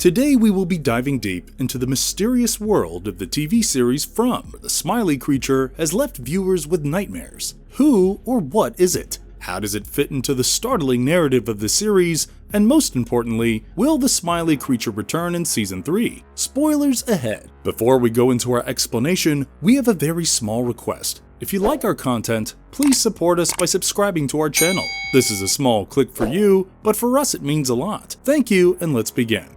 Today we will be diving deep into the mysterious world of the TV series From, where the Smiley Creature has left viewers with nightmares. Who or what is it? How does it fit into the startling narrative of the series? And most importantly, will the Smiley Creature return in Season 3? Spoilers ahead. Before we go into our explanation, we have a very small request. If you like our content, please support us by subscribing to our channel. This is a small click for you, but for us it means a lot. Thank you, and let's begin.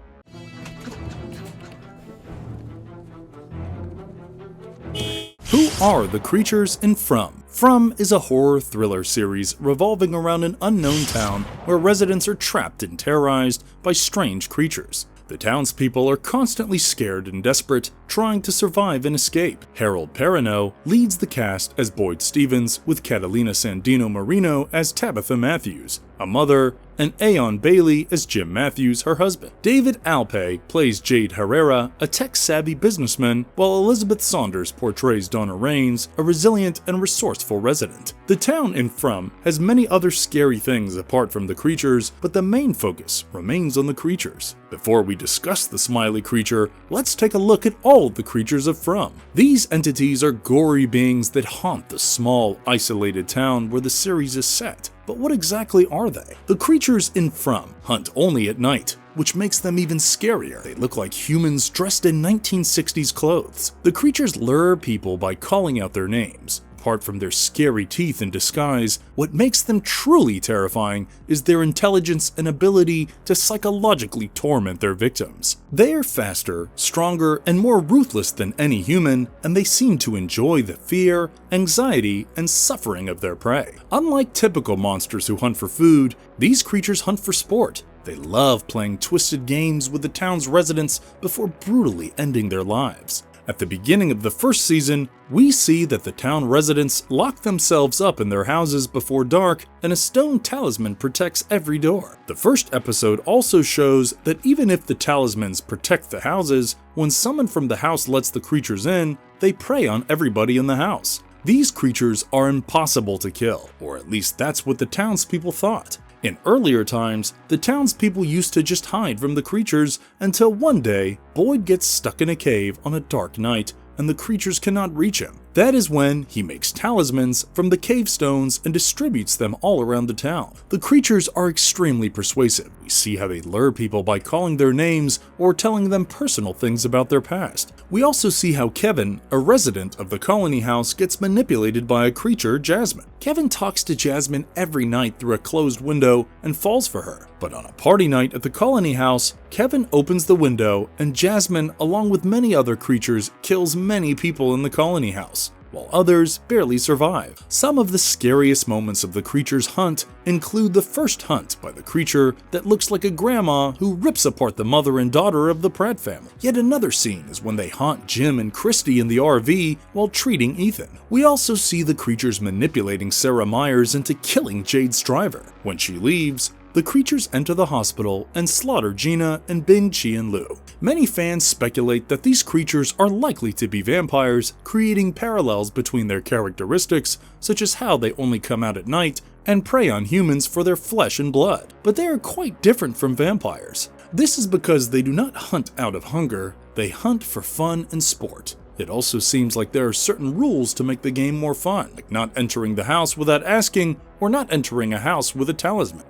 Who are the creatures in From? From is a horror thriller series revolving around an unknown town where residents are trapped and terrorized by strange creatures. The townspeople are constantly scared and desperate, trying to survive and escape. Harold Perrineau leads the cast as Boyd Stevens, with Catalina Sandino Marino as Tabitha Matthews, a mother, and Aeon Bailey as Jim Matthews, her husband. David Alpay plays Jade Herrera, a tech-savvy businessman, while Elizabeth Saunders portrays Donna Raines, a resilient and resourceful resident. The town in From has many other scary things apart from the creatures, but the main focus remains on the creatures. Before we discuss the Smiley Creature, let's take a look at all the creatures of From. These entities are gory beings that haunt the small, isolated town where the series is set. But what exactly are they? The creatures in From hunt only at night, which makes them even scarier. They look like humans dressed in 1960s clothes. The creatures lure people by calling out their names. Apart from their scary teeth in disguise, what makes them truly terrifying is their intelligence and ability to psychologically torment their victims. They are faster, stronger, and more ruthless than any human, and they seem to enjoy the fear, anxiety, and suffering of their prey. Unlike typical monsters who hunt for food, these creatures hunt for sport. They love playing twisted games with the town's residents before brutally ending their lives. At the beginning of the first season, we see that the town residents lock themselves up in their houses before dark, and a stone talisman protects every door. The first episode also shows that even if the talismans protect the houses, when someone from the house lets the creatures in, they prey on everybody in the house. These creatures are impossible to kill, or at least that's what the townspeople thought. In earlier times, the townspeople used to just hide from the creatures until one day, Boyd gets stuck in a cave on a dark night and the creatures cannot reach him. That is when he makes talismans from the cave stones and distributes them all around the town. The creatures are extremely persuasive. We see how they lure people by calling their names or telling them personal things about their past. We also see how Kevin, a resident of the colony house, gets manipulated by a creature, Jasmine. Kevin talks to Jasmine every night through a closed window and falls for her. But on a party night at the colony house, Kevin opens the window and Jasmine, along with many other creatures, kills many people in the colony house, while others barely survive. Some of the scariest moments of the creature's hunt include the first hunt by the creature that looks like a grandma who rips apart the mother and daughter of the Pratt family. Yet another scene is when they haunt Jim and Christy in the RV while treating Ethan. We also see the creatures manipulating Sarah Myers into killing Jade Stryver. When she leaves, the creatures enter the hospital and slaughter Gina and Bing Chi and Lu. Many fans speculate that these creatures are likely to be vampires, creating parallels between their characteristics, such as how they only come out at night and prey on humans for their flesh and blood. But they are quite different from vampires. This is because they do not hunt out of hunger, they hunt for fun and sport. It also seems like there are certain rules to make the game more fun, like not entering the house without asking, or not entering a house with a talisman.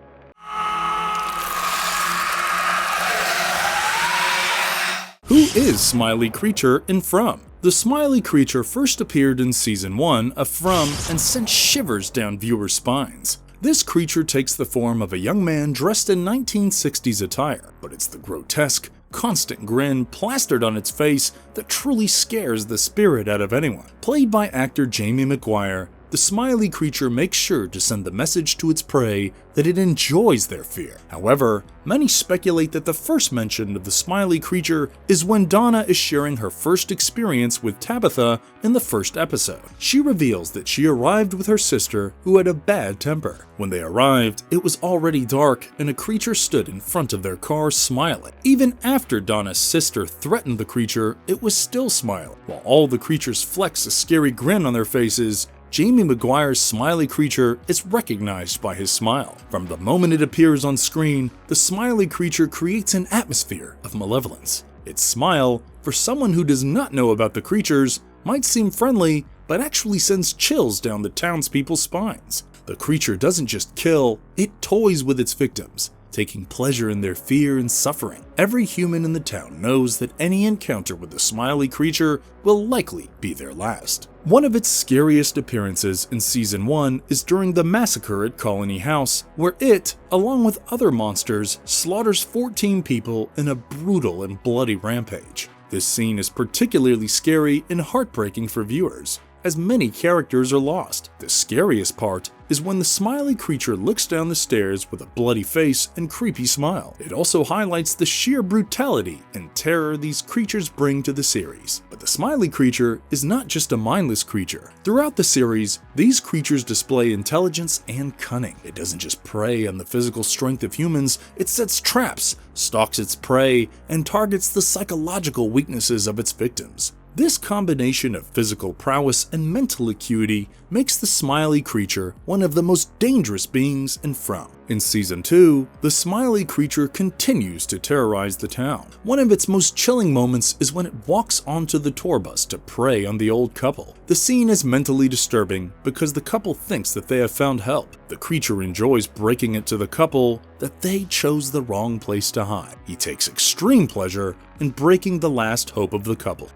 Who is Smiley Creature in From? The Smiley Creature first appeared in Season 1 of From and sent shivers down viewers' spines. This creature takes the form of a young man dressed in 1960s attire, but it's the grotesque, constant grin plastered on its face that truly scares the spirit out of anyone. Played by actor Jamie McGuire, the Smiley Creature makes sure to send the message to its prey that it enjoys their fear. However, many speculate that the first mention of the Smiley Creature is when Donna is sharing her first experience with Tabitha in the first episode. She reveals that she arrived with her sister, who had a bad temper. When they arrived, it was already dark and a creature stood in front of their car smiling. Even after Donna's sister threatened the creature, it was still smiling. While all the creatures flex a scary grin on their faces, Jamie Maguire's Smiley Creature is recognized by his smile. From the moment it appears on screen, the Smiley Creature creates an atmosphere of malevolence. Its smile, for someone who does not know about the creatures, might seem friendly, but actually sends chills down the townspeople's spines. The creature doesn't just kill, it toys with its victims, taking pleasure in their fear and suffering. Every human in the town knows that any encounter with the Smiley Creature will likely be their last. One of its scariest appearances in Season 1 is during the massacre at Colony House, where it, along with other monsters, slaughters 14 people in a brutal and bloody rampage. This scene is particularly scary and heartbreaking for viewers, as many characters are lost. The scariest part is when the Smiley Creature looks down the stairs with a bloody face and creepy smile. It also highlights the sheer brutality and terror these creatures bring to the series. But the Smiley Creature is not just a mindless creature. Throughout the series, these creatures display intelligence and cunning. It doesn't just prey on the physical strength of humans, it sets traps, stalks its prey, and targets the psychological weaknesses of its victims. This combination of physical prowess and mental acuity makes the Smiley Creature one of the most dangerous beings in From. In Season 2, the Smiley Creature continues to terrorize the town. One of its most chilling moments is when it walks onto the tour bus to prey on the old couple. The scene is mentally disturbing because the couple thinks that they have found help. The creature enjoys breaking it to the couple that they chose the wrong place to hide. He takes extreme pleasure in breaking the last hope of the couple.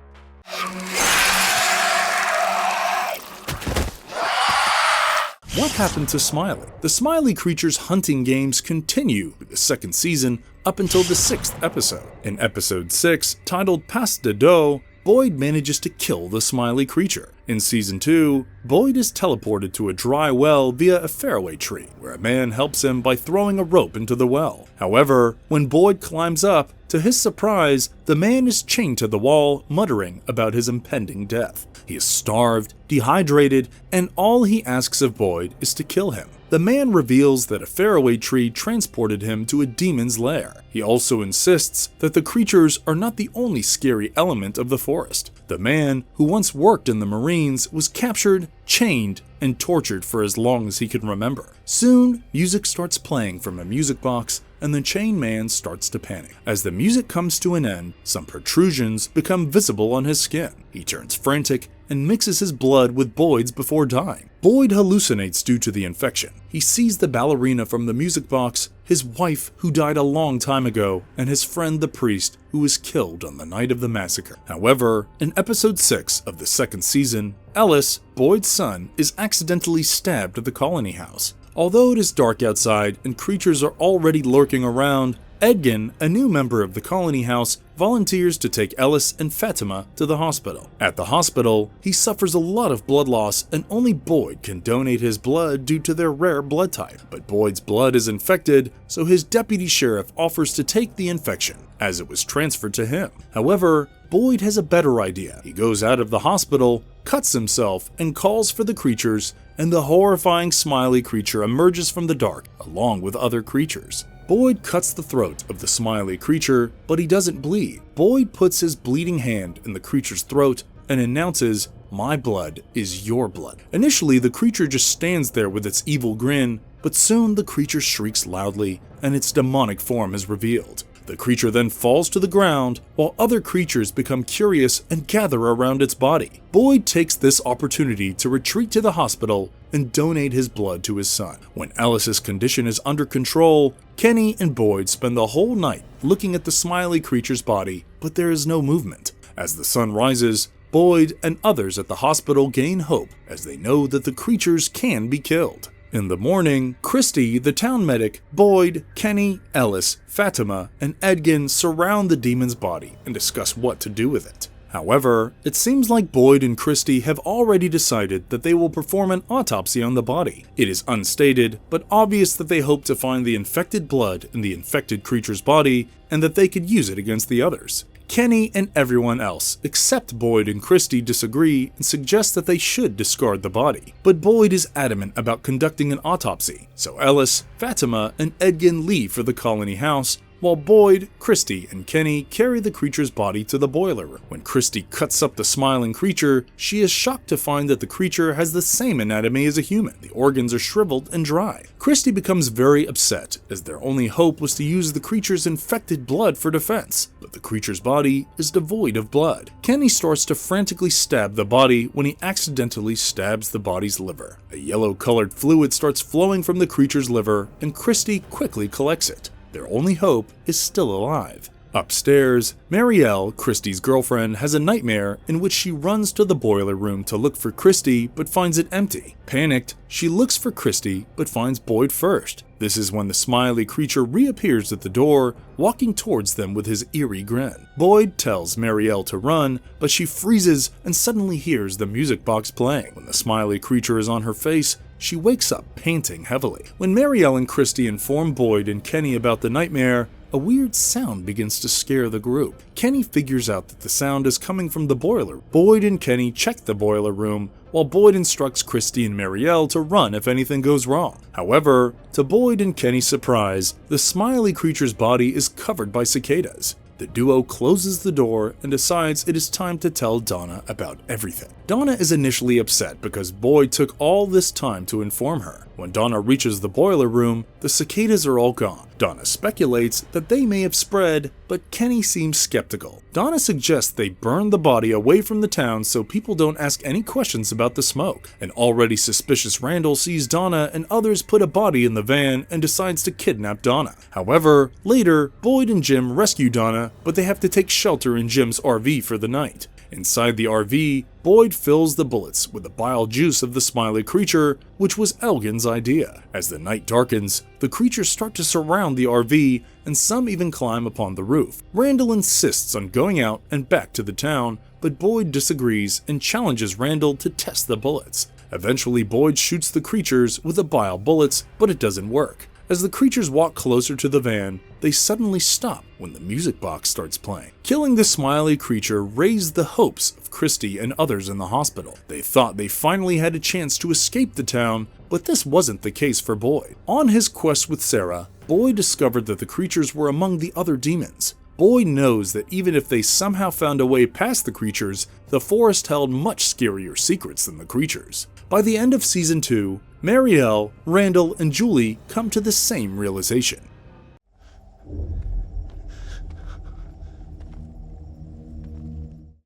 What happened to Smiley? The Smiley Creature's hunting games continue with the second season up until the 6th episode. In episode 6, titled Pass de Dos, Boyd manages to kill the Smiley Creature. In Season 2, Boyd is teleported to a dry well via a fairway tree, where a man helps him by throwing a rope into the well. However, when Boyd climbs up, to his surprise, the man is chained to the wall, muttering about his impending death. He is starved, dehydrated, and all he asks of Boyd is to kill him. The man reveals that a fairway tree transported him to a demon's lair. He also insists that the creatures are not the only scary element of the forest. The man, who once worked in the Marines, was captured, chained, and tortured for as long as he can remember. Soon, music starts playing from a music box, and the chained man starts to panic. As the music comes to an end, some protrusions become visible on his skin. He turns frantic and mixes his blood with Boyd's before dying. Boyd hallucinates due to the infection. He sees the ballerina from the music box, his wife who died a long time ago, and his friend the priest who was killed on the night of the massacre. However, in episode 6 of the second season, Ellis, Boyd's son, is accidentally stabbed at the Colony House. Although it is dark outside and creatures are already lurking around, Edgin, a new member of the Colony House, volunteers to take Ellis and Fatima to the hospital. At the hospital, he suffers a lot of blood loss and only Boyd can donate his blood due to their rare blood type. But Boyd's blood is infected, so his deputy sheriff offers to take the infection, as it was transferred to him. However, Boyd has a better idea. He goes out of the hospital, cuts himself, and calls for the creatures, and the horrifying Smiley Creature emerges from the dark, along with other creatures. Boyd cuts the throat of the Smiley Creature, but he doesn't bleed. Boyd puts his bleeding hand in the creature's throat and announces, "My blood is your blood." Initially, the creature just stands there with its evil grin, but soon the creature shrieks loudly, and its demonic form is revealed. The creature then falls to the ground, while other creatures become curious and gather around its body. Boyd takes this opportunity to retreat to the hospital and donate his blood to his son. When Ellis's condition is under control, Kenny and Boyd spend the whole night looking at the Smiley Creature's body, but there is no movement. As the sun rises, Boyd and others at the hospital gain hope as they know that the creatures can be killed. In the morning, Christy, the town medic, Boyd, Kenny, Ellis, Fatima, and Edgin surround the demon's body and discuss what to do with it. However, it seems like Boyd and Christy have already decided that they will perform an autopsy on the body. It is unstated, but obvious that they hope to find the infected blood in the infected creature's body and that they could use it against the others. Kenny and everyone else, except Boyd and Christy, disagree and suggest that they should discard the body. But Boyd is adamant about conducting an autopsy, so Ellis, Fatima, and Edgin leave for the Colony House, while Boyd, Christy, and Kenny carry the creature's body to the boiler room. When Christy cuts up the smiling creature, she is shocked to find that the creature has the same anatomy as a human. The organs are shriveled and dry. Christy becomes very upset, as their only hope was to use the creature's infected blood for defense, but the creature's body is devoid of blood. Kenny starts to frantically stab the body when he accidentally stabs the body's liver. A yellow-colored fluid starts flowing from the creature's liver, and Christy quickly collects it. Their only hope is still alive. Upstairs, Marielle, Christy's girlfriend, has a nightmare in which she runs to the boiler room to look for Christy but finds it empty. Panicked, she looks for Christy but finds Boyd first. This is when the smiley creature reappears at the door, walking towards them with his eerie grin. Boyd tells Marielle to run, but she freezes and suddenly hears the music box playing. When the smiley creature is on her face, she wakes up panting heavily. When Marielle and Christy inform Boyd and Kenny about the nightmare, a weird sound begins to scare the group. Kenny figures out that the sound is coming from the boiler. Boyd and Kenny check the boiler room, while Boyd instructs Christy and Marielle to run if anything goes wrong. However, to Boyd and Kenny's surprise, the smiley creature's body is covered by cicadas. The duo closes the door and decides it is time to tell Donna about everything. Donna is initially upset because Boyd took all this time to inform her. When Donna reaches the boiler room, the cicadas are all gone. Donna speculates that they may have spread, but Kenny seems skeptical. Donna suggests they burn the body away from the town so people don't ask any questions about the smoke. An already suspicious Randall sees Donna and others put a body in the van and decides to kidnap Donna. However, later, Boyd and Jim rescue Donna, but they have to take shelter in Jim's RV for the night. Inside the RV, Boyd fills the bullets with the bile juice of the smiley creature, which was Elgin's idea. As the night darkens, the creatures start to surround the RV, and some even climb upon the roof. Randall insists on going out and back to the town, but Boyd disagrees and challenges Randall to test the bullets. Eventually, Boyd shoots the creatures with the bile bullets, but it doesn't work. As the creatures walk closer to the van, they suddenly stop when the music box starts playing. Killing the smiley creature raised the hopes of Christy and others in the hospital. They thought they finally had a chance to escape the town, but this wasn't the case for Boyd. On his quest with Sarah, Boyd discovered that the creatures were among the other demons. Boyd knows that even if they somehow found a way past the creatures, the forest held much scarier secrets than the creatures. By the end of Season 2, Marielle, Randall, and Julie come to the same realization.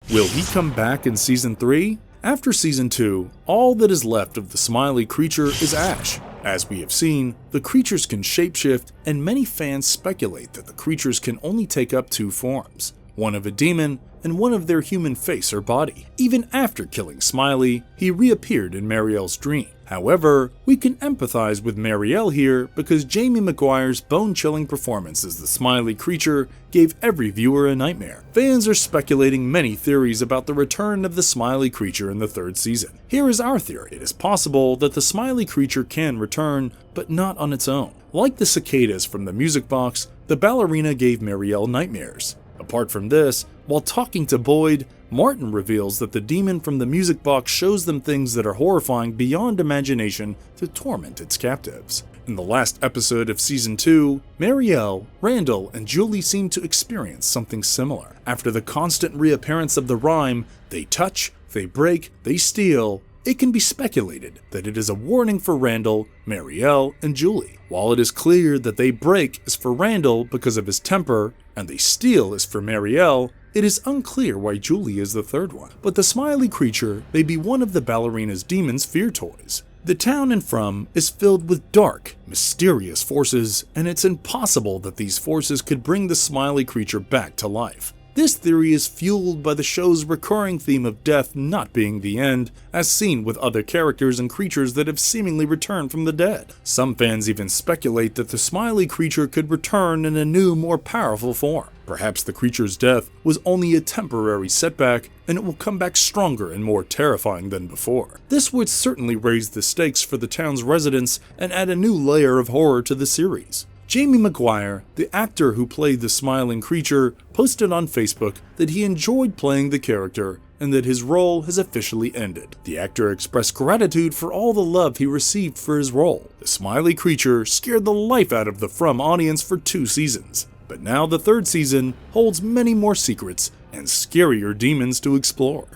Will he come back in Season 3? After Season 2, all that is left of the smiley creature is Ash. As we have seen, the creatures can shapeshift, and many fans speculate that the creatures can only take up two forms, one of a demon and one of their human face or body. Even after killing Smiley, he reappeared in Marielle's dream. However, we can empathize with Marielle here because Jamie Maguire's bone-chilling performance as the smiley creature gave every viewer a nightmare. Fans are speculating many theories about the return of the smiley creature in the third season. Here is our theory. It is possible that the smiley creature can return, but not on its own. Like the cicadas from the music box, the ballerina gave Marielle nightmares. Apart from this, while talking to Boyd, Martin reveals that the demon from the music box shows them things that are horrifying beyond imagination to torment its captives. In the last episode of Season 2, Marielle, Randall, and Julie seem to experience something similar. After the constant reappearance of the rhyme, they touch, they break, they steal, it can be speculated that it is a warning for Randall, Marielle, and Julie. While it is clear that they break is for Randall because of his temper, and they steal is for Marielle, it is unclear why Julie is the third one. But the smiley creature may be one of the ballerina's demon's fear toys. The town in From is filled with dark, mysterious forces, and it's impossible that these forces could bring the smiley creature back to life. This theory is fueled by the show's recurring theme of death not being the end, as seen with other characters and creatures that have seemingly returned from the dead. Some fans even speculate that the smiley creature could return in a new, more powerful form. Perhaps the creature's death was only a temporary setback, and it will come back stronger and more terrifying than before. This would certainly raise the stakes for the town's residents and add a new layer of horror to the series. Jamie Maguire, the actor who played the smiling creature, posted on Facebook that he enjoyed playing the character and that his role has officially ended. The actor expressed gratitude for all the love he received for his role. The smiley creature scared the life out of the From audience for 2 seasons. But now the third season holds many more secrets and scarier demons to explore.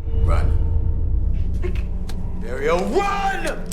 Run. Ariel, run!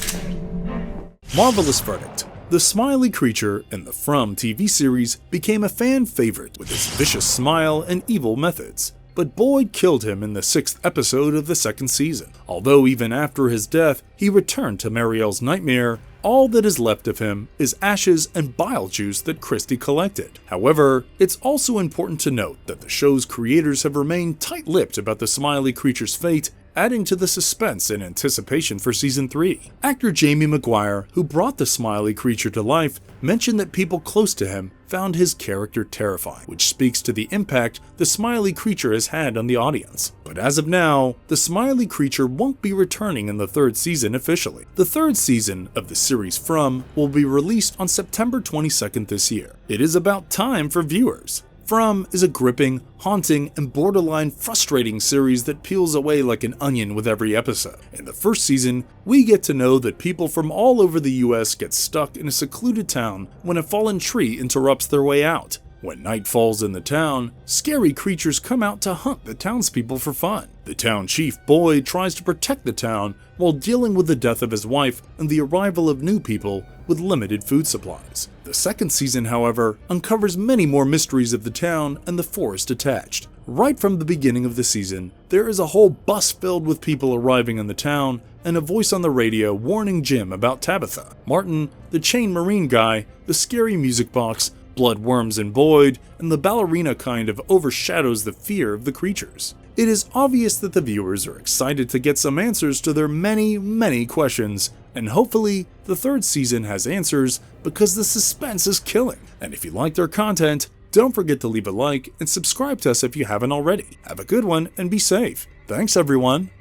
Marvelous verdict. The Smiley Creature in the From TV series became a fan favorite with his vicious smile and evil methods. But Boyd killed him in the 6th episode of the 2nd season. Although even after his death, he returned to Marielle's nightmare, all that is left of him is ashes and bile juice that Christie collected. However, it's also important to note that the show's creators have remained tight-lipped about the Smiley Creature's fate, adding to the suspense and anticipation for Season 3. Actor Jamie Maguire, who brought the Smiley Creature to life, mentioned that people close to him found his character terrifying, which speaks to the impact the Smiley Creature has had on the audience. But as of now, the Smiley Creature won't be returning in the 3rd season officially. The 3rd season of the series From will be released on September 22nd this year. It is about time for viewers. From is a gripping, haunting, and borderline frustrating series that peels away like an onion with every episode. In the 1st season, we get to know that people from all over the US get stuck in a secluded town when a fallen tree interrupts their way out. When night falls in the town, scary creatures come out to hunt the townspeople for fun. The town chief, Boyd, tries to protect the town while dealing with the death of his wife and the arrival of new people with limited food supplies. The 2nd season, however, uncovers many more mysteries of the town and the forest attached. Right from the beginning of the season, there is a whole bus filled with people arriving in the town and a voice on the radio warning Jim about Tabitha, Martin, the chain marine guy, the scary music box, bloodworms and Boyd, and the ballerina kind of overshadows the fear of the creatures. It is obvious that the viewers are excited to get some answers to their many questions, and hopefully the 3rd season has answers because the suspense is killing. And if you liked our content, don't forget to leave a like and subscribe to us if you haven't already. Have a good one and be safe. Thanks everyone.